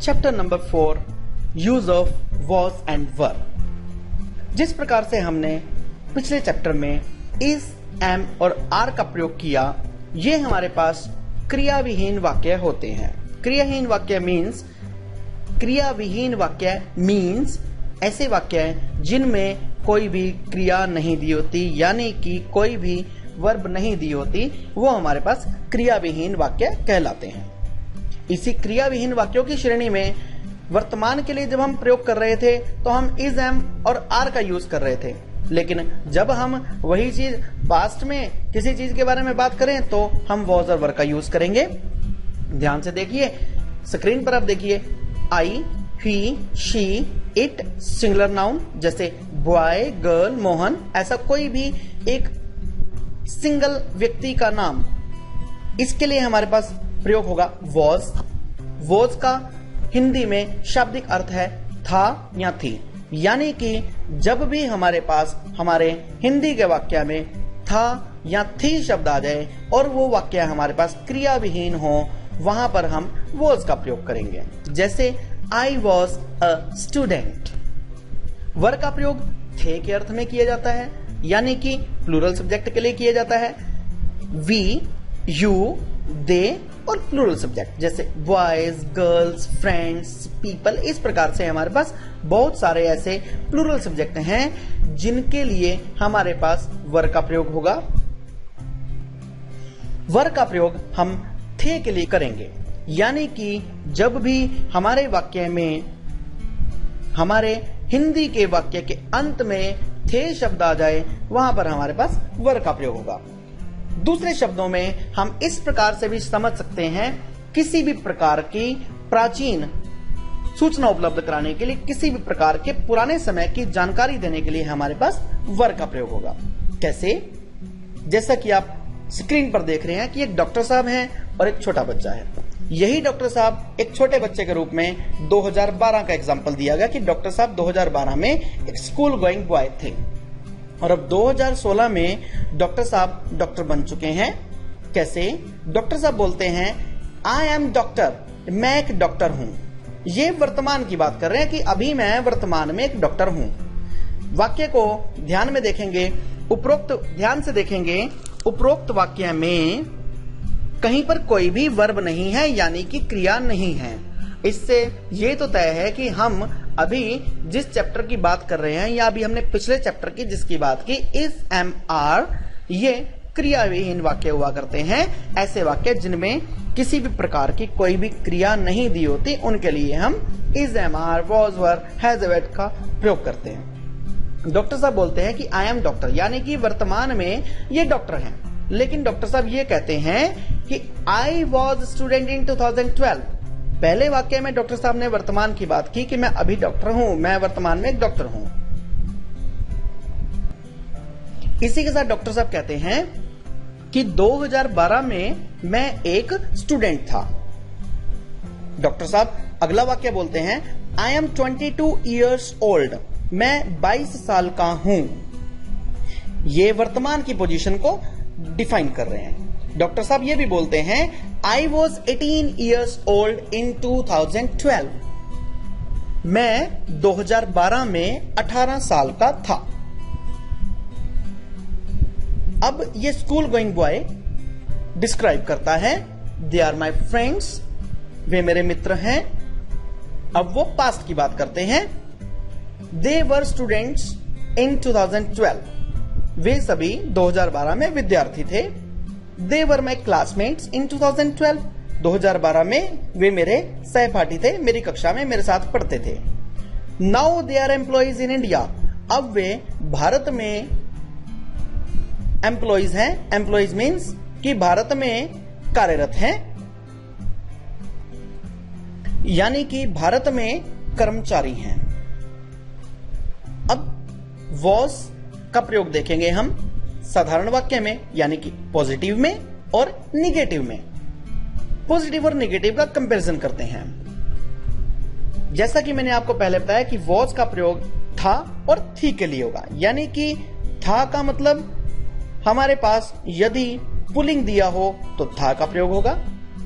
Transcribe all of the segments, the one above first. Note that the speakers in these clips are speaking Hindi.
Chapter number 4 use of was and were. जिस प्रकार से हमने पिछले चैप्टर में इज, एम और आर का प्रयोग किया, ये हमारे पास क्रियाविहीन वाक्य होते हैं। क्रियाविहीन वाक्य मीन्स ऐसे वाक्य हैं जिनमें कोई भी क्रिया नहीं दी होती, यानी कि कोई भी वर्ब नहीं दी होती, वो हमारे पास क्रियाविहीन वाक्य कहलाते हैं। इसी क्रियाविहीन वाक्यों की श्रेणी में वर्तमान के लिए जब हम प्रयोग कर रहे थे तो हम इज, एम और आर का यूज कर रहे थे, लेकिन जब हम वही चीज पास्ट में किसी चीज के बारे में बात करें तो हम वॉज और वर का यूज करेंगे। ध्यान से देखिए, स्क्रीन पर आप देखिए, आई, ही, शी, इट सिंगुलर नाउन जैसे बॉय, गर्ल, मोहन, ऐसा कोई भी एक सिंगल व्यक्ति का नाम, इसके लिए हमारे पास प्रयोग होगा वॉज। वॉज का हिंदी में शाब्दिक अर्थ है था या थी, यानी कि जब भी हमारे पास हमारे हिंदी के वाक्य में था या थी शब्द आ जाए और वो वाक्य हमारे पास क्रियाविहीन हो, वहां पर हम वॉज का प्रयोग करेंगे। जैसे आई वॉज अ स्टूडेंट। वर का प्रयोग थे के अर्थ में किया जाता है, यानी कि प्लूरल सब्जेक्ट के लिए किया जाता है। वी, यू, दे और प्लूरल सब्जेक्ट जैसे बॉयज, गर्ल्स, फ्रेंड्स, पीपल। इस प्रकार से हमारे पास बहुत सारे ऐसे प्लूरल सब्जेक्ट हैं जिनके लिए हमारे पास वर का प्रयोग होगा। वर का प्रयोग हम थे के लिए करेंगे, यानी कि जब भी हमारे वाक्य में, हमारे हिंदी के वाक्य के अंत में थे शब्द आ जाए, वहां पर हमारे पास वर का प्रयोग होगा। दूसरे शब्दों में हम इस प्रकार से भी समझ सकते हैं, किसी भी प्रकार की प्राचीन सूचना उपलब्ध कराने के लिए, किसी भी प्रकार के पुराने समय की जानकारी देने के लिए हमारे पास वर का प्रयोग होगा। कैसे? जैसा कि आप स्क्रीन पर देख रहे हैं कि एक डॉक्टर साहब हैं और एक छोटा बच्चा है। यही डॉक्टर साहब एक छोटे बच्चे के रूप में 2012 का एग्जाम्पल दिया गया कि डॉक्टर साहब 2012 में एक स्कूल गोइंग बॉय थे और अब 2016 में डॉक्टर साहब डॉक्टर बन चुके हैं। कैसे? डॉक्टर साहब बोलते हैं आई एम डॉक्टर, मैं एक डॉक्टर हूं। ये वर्तमान की बात कर रहे हैं कि अभी मैं वर्तमान में एक डॉक्टर हूं। वाक्य को ध्यान में देखेंगे, ध्यान से देखेंगे, उपरोक्त वाक्य में कहीं पर कोई भी वर्ब नहीं है, यानी कि क्रिया नहीं है। इससे ये तो तय है कि हम अभी जिस चैप्टर की बात कर रहे हैं, या अभी हमने पिछले चैप्टर की जिसकी बात की, इज, एम, आर, ये क्रियाविहीन वाक्य हुआ करते हैं। ऐसे वाक्य जिनमें किसी भी प्रकार की कोई भी क्रिया नहीं दी होती, उनके लिए हम is, am, are, was, were, has, had का प्रयोग करते हैं। डॉक्टर साहब बोलते हैं कि आई एम डॉक्टर, यानी कि वर्तमान में ये डॉक्टर हैं, लेकिन डॉक्टर साहब ये कहते हैं कि आई वॉज स्टूडेंट इन 2012। पहले वाक्य में डॉक्टर साहब ने वर्तमान की बात की कि मैं अभी डॉक्टर हूं, मैं वर्तमान में एक डॉक्टर हूं। इसी के साथ डॉक्टर साहब कहते हैं कि 2012 में मैं एक स्टूडेंट था। डॉक्टर साहब अगला वाक्य बोलते हैं आई एम 22 ईयर्स ओल्ड, मैं 22 साल का हूं। ये वर्तमान की पोजीशन को डिफाइन कर रहे हैं। डॉक्टर साहब ये भी बोलते हैं I was 18 years old in 2012, मैं 2012 में 18 साल का था। अब ये स्कूल गोइंग बॉय डिस्क्राइब करता है दे आर माई फ्रेंड्स, वे मेरे मित्र हैं। अब वो पास्ट की बात करते हैं, दे वर स्टूडेंट्स इन 2012, वे सभी 2012 में विद्यार्थी थे। दे वर माई क्लासमेट्स इन 2012, 2012 में वे मेरे सहपाठी थे, मेरी कक्षा में मेरे साथ पढ़ते थे। Now they are employees in India, अब वे भारत में एम्प्लॉइज हैं। एम्प्लॉइज मीन्स कि भारत में कार्यरत हैं, यानी कि भारत में कर्मचारी हैं। अब वॉज का प्रयोग देखेंगे हम साधारण वाक्य में, यानी कि पॉजिटिव में और निगेटिव में। पॉजिटिव और निगेटिव का कंपैरिजन करते हैं। जैसा कि मैंने आपको पहले बताया कि वॉज का प्रयोग था और थी के लिए होगा, यानी कि था का मतलब हमारे पास यदि पुल्लिंग दिया हो तो था का प्रयोग होगा,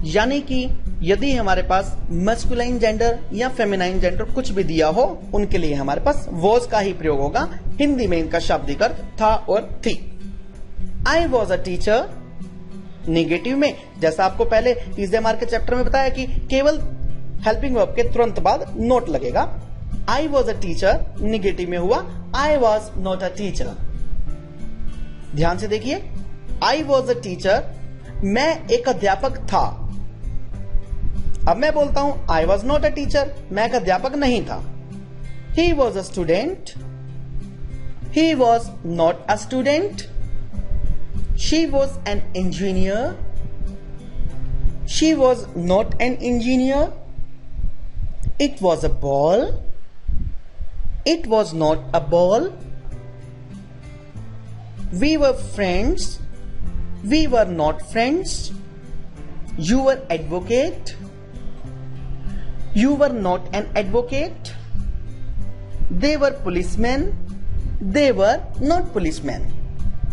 यानी कि यदि हमारे पास मस्कुलाइन जेंडर या फेमिनाइन जेंडर कुछ भी दिया हो, उनके लिए हमारे पास वॉज का ही प्रयोग होगा। हिंदी में इनका शाब्दिक अर्थ था और थी। I was a teacher, negative में जैसा आपको पहले ईजेमार के चैप्टर में बताया कि केवल हेल्पिंग वर्ब के तुरंत बाद नोट लगेगा। I was a teacher negative में हुआ आई वॉज नॉट अ टीचर। ध्यान से देखिए, आई वॉज अ टीचर, मैं एक अध्यापक था। अब मैं बोलता हूं I was not a teacher, मैं एक अध्यापक नहीं था। He was a student, he was not a student. She was an engineer, she was not an engineer. It was a ball, it was not a ball. We were friends, we were not friends. You were advocate, you were not an advocate. They were policemen, they were not policemen.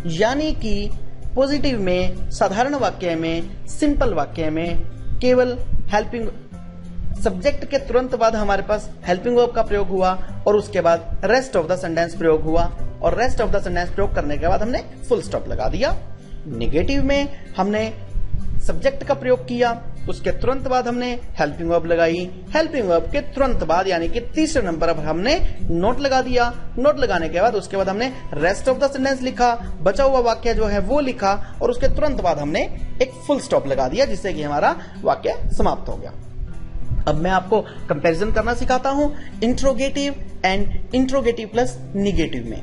यानी कि पॉजिटिव में, साधारण वाक्य में, सिंपल वाक्य में केवल हेल्पिंग सब्जेक्ट के तुरंत बाद हमारे पास हेल्पिंग वर्ब का प्रयोग हुआ और उसके बाद रेस्ट ऑफ द सेंटेंस प्रयोग हुआ और रेस्ट ऑफ द सेंटेंस प्रयोग करने के बाद हमने फुल स्टॉप लगा दिया। नेगेटिव में हमने सब्जेक्ट का प्रयोग किया, उसके तुरंत बाद हमने हेल्पिंग वर्ब लगाई। हेल्पिंग वर्ब के तुरंत बाद यानी कि तीसरे नंबर पर हमने नोट लगा दिया। नोट लगाने के बाद उसके बाद हमने रेस्ट ऑफ द सेंटेंस लिखा, बचा हुआ वाक्य जो है वो लिखा और उसके तुरंत बाद हमने एक फुल स्टॉप लगा दिया जिससे कि हमारा वाक्य समाप्त हो गया। अब मैं आपको कंपैरिजन करना सिखाता हूं interrogative and interrogative plus negative में।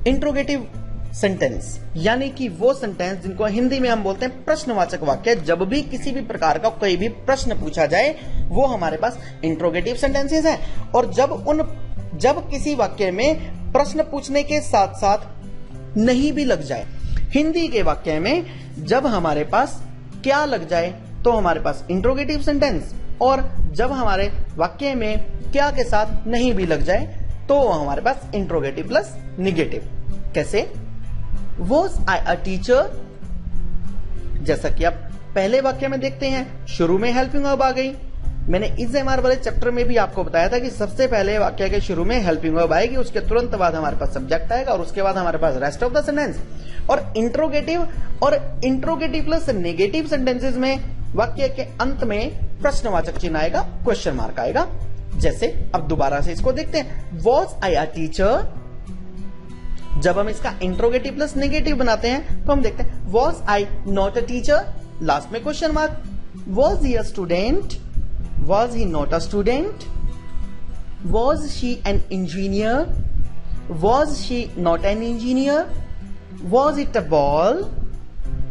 इंट्रोगेटिव सेंटेंस यानी कि वो सेंटेंस जिनको हिंदी में हम बोलते हैं प्रश्नवाचक वाक्य। जब भी किसी भी प्रकार का कोई भी प्रश्न पूछा जाए वो हमारे पास इंट्रोगेटिव सेंटेंसेस हैं। और जब किसी वाक्य में प्रश्न पूछने के साथ साथ नहीं भी लग जाए, हिंदी के वाक्य में जब हमारे पास क्या लग जाए तो हमारे पास इंट्रोगेटिव सेंटेंस, और जब हमारे वाक्य में क्या के साथ नहीं भी लग जाए तो हमारे पास इंट्रोगेटिव प्लस निगेटिव। कैसे? Was I a teacher? जैसा कि आप पहले वाक्य में देखते हैं, शुरू में हेल्पिंग वर्ब आ गई। मैंने इज़-एम-आर वाले चैप्टर में भी आपको बताया था कि सबसे पहले वाक्य के शुरू में हेल्पिंग वर्ब आएगी, उसके तुरंत बाद हमारे पास सब्जेक्ट आएगा और उसके बाद हमारे पास रेस्ट ऑफ द सेंटेंस। और इंट्रोगेटिव प्लस नेगेटिव सेंटेंसेस में वाक्य के अंत में प्रश्नवाचक चिन्ह आएगा, क्वेश्चन मार्क आएगा। जैसे अब दोबारा से इसको देखते हैं, वॉज आई अ टीचर। जब हम इसका इंट्रोगेटिव प्लस नेगेटिव बनाते हैं तो हम देखते हैं was I not a teacher, last में question mark. Was he a student, was he not a student. Was she an engineer, was she not an engineer. Was it a ball,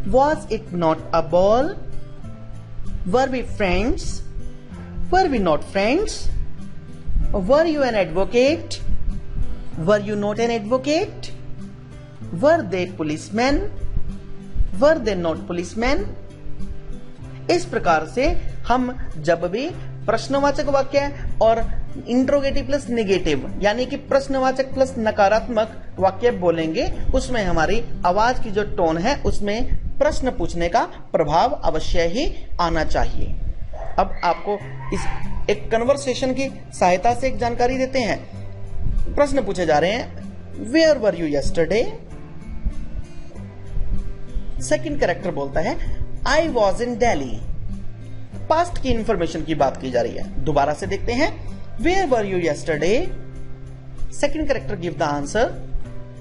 was it not a ball. Were we friends, were we not friends. Were you an advocate, were you not an advocate? Were they policemen? Were they not policemen? इस प्रकार से हम जब भी प्रश्नवाचक वाक्य और इंट्रोगेटिव प्लस नेगेटिव यानी कि प्रश्नवाचक प्लस नकारात्मक वाक्य बोलेंगे, उसमें हमारी आवाज की जो टोन है उसमें प्रश्न पूछने का प्रभाव अवश्य ही आना चाहिए। अब आपको इस एक कन्वर्सेशन की सहायता से एक जानकारी देते हैं। प्रश्न पूछे जा रहे हैं, where were you yesterday. Second character बोलता है I was in Delhi. Past की इंफॉर्मेशन की बात की जा रही है। दोबारा से देखते हैं, where were you yesterday. Second character give the answer,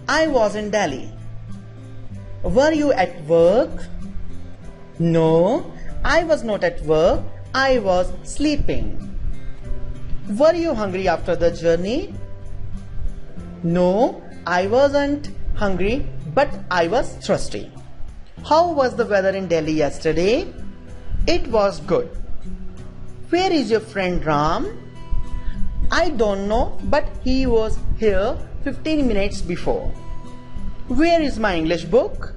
I was in Delhi. Were you at work. No, I was not at work, I was sleeping. Were you hungry after the journey. No, I wasn't hungry, but I was thirsty. How was the weather in Delhi yesterday? It was good. Where is your friend Ram? I don't know, but he was here 15 minutes before. Where is my English book?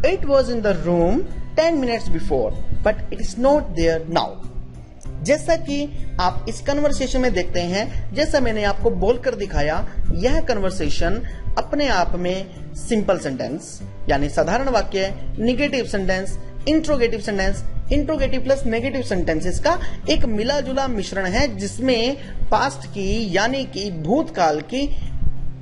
It was in the room 10 minutes before, but it is not there now. जैसा कि आप इस कन्वर्सेशन में देखते हैं, जैसा मैंने आपको बोलकर दिखाया, यह कन्वर्सेशन अपने आप में सिंपल सेंटेंस यानी साधारण वाक्य, negative sentence, interrogative sentence interrogative plus negative sentences का एक मिला जुला मिश्रण है, जिसमें पास्ट की यानी कि भूतकाल की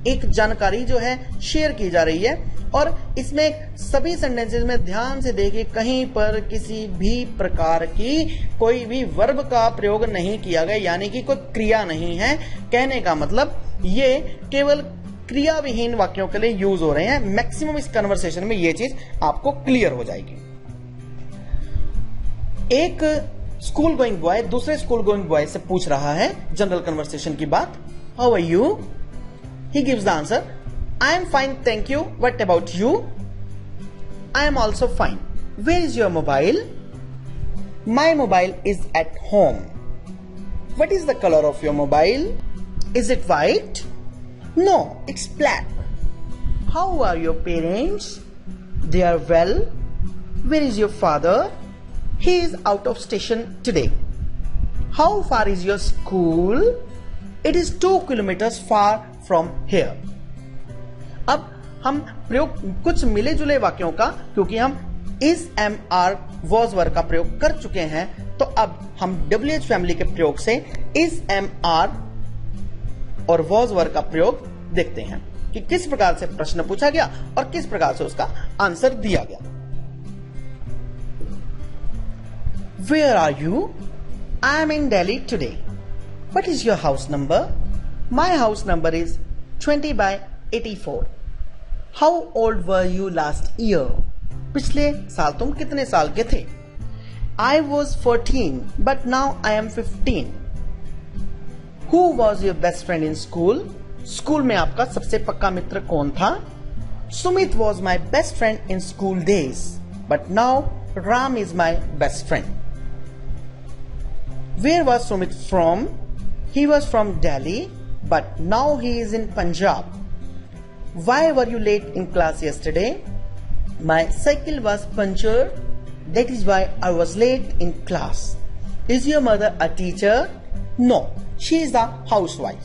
एक जानकारी जो है शेयर की जा रही है। और इसमें सभी सेंटेंसेस में ध्यान से देखिए, कहीं पर किसी भी प्रकार की कोई भी वर्ब का प्रयोग नहीं किया गया, यानी कि कोई क्रिया नहीं है। कहने का मतलब ये केवल क्रिया विहीन वाक्यों के लिए यूज हो रहे हैं। मैक्सिमम इस कन्वर्सेशन में ये चीज आपको क्लियर हो जाएगी। एक स्कूल गोइंग बॉय दूसरे स्कूल गोइंग बॉय से पूछ रहा है जनरल कन्वर्सेशन की बात, how are you? He gives the answer, I am fine, thank you. What about you? I am also fine. Where is your mobile? My mobile is at home. What is the color of your mobile? Is it white? No, it's black. How are your parents? They are well. Where is your father? He is out of station today. How far is your school? It is 2 kilometers far from here. अब हम प्रयोग कुछ मिले जुले वाक्यों का, क्योंकि हम is, am, are, was, were का प्रयोग कर चुके हैं, तो अब हम WH फैमिली के प्रयोग से is, am, are और was, were का प्रयोग देखते हैं कि किस प्रकार से प्रश्न पूछा गया और किस प्रकार से उसका आंसर दिया गया। Where are you? I am in Delhi today. What is your house number? My house number is 20 by 84. How old were you last year? पिछले साल तुम कितने साल के थे? I was 14, but now I am 15. Who was your best friend in school? School में आपका सबसे पक्का मित्र कौन था? Sumit was my best friend in school days, but now Ram is my best friend. Where was Sumit from? He was from Delhi, but now he is in Punjab. Why were you late in class yesterday? My cycle was punctured. That is why I was late in class. Is your mother a teacher? No, she is a housewife.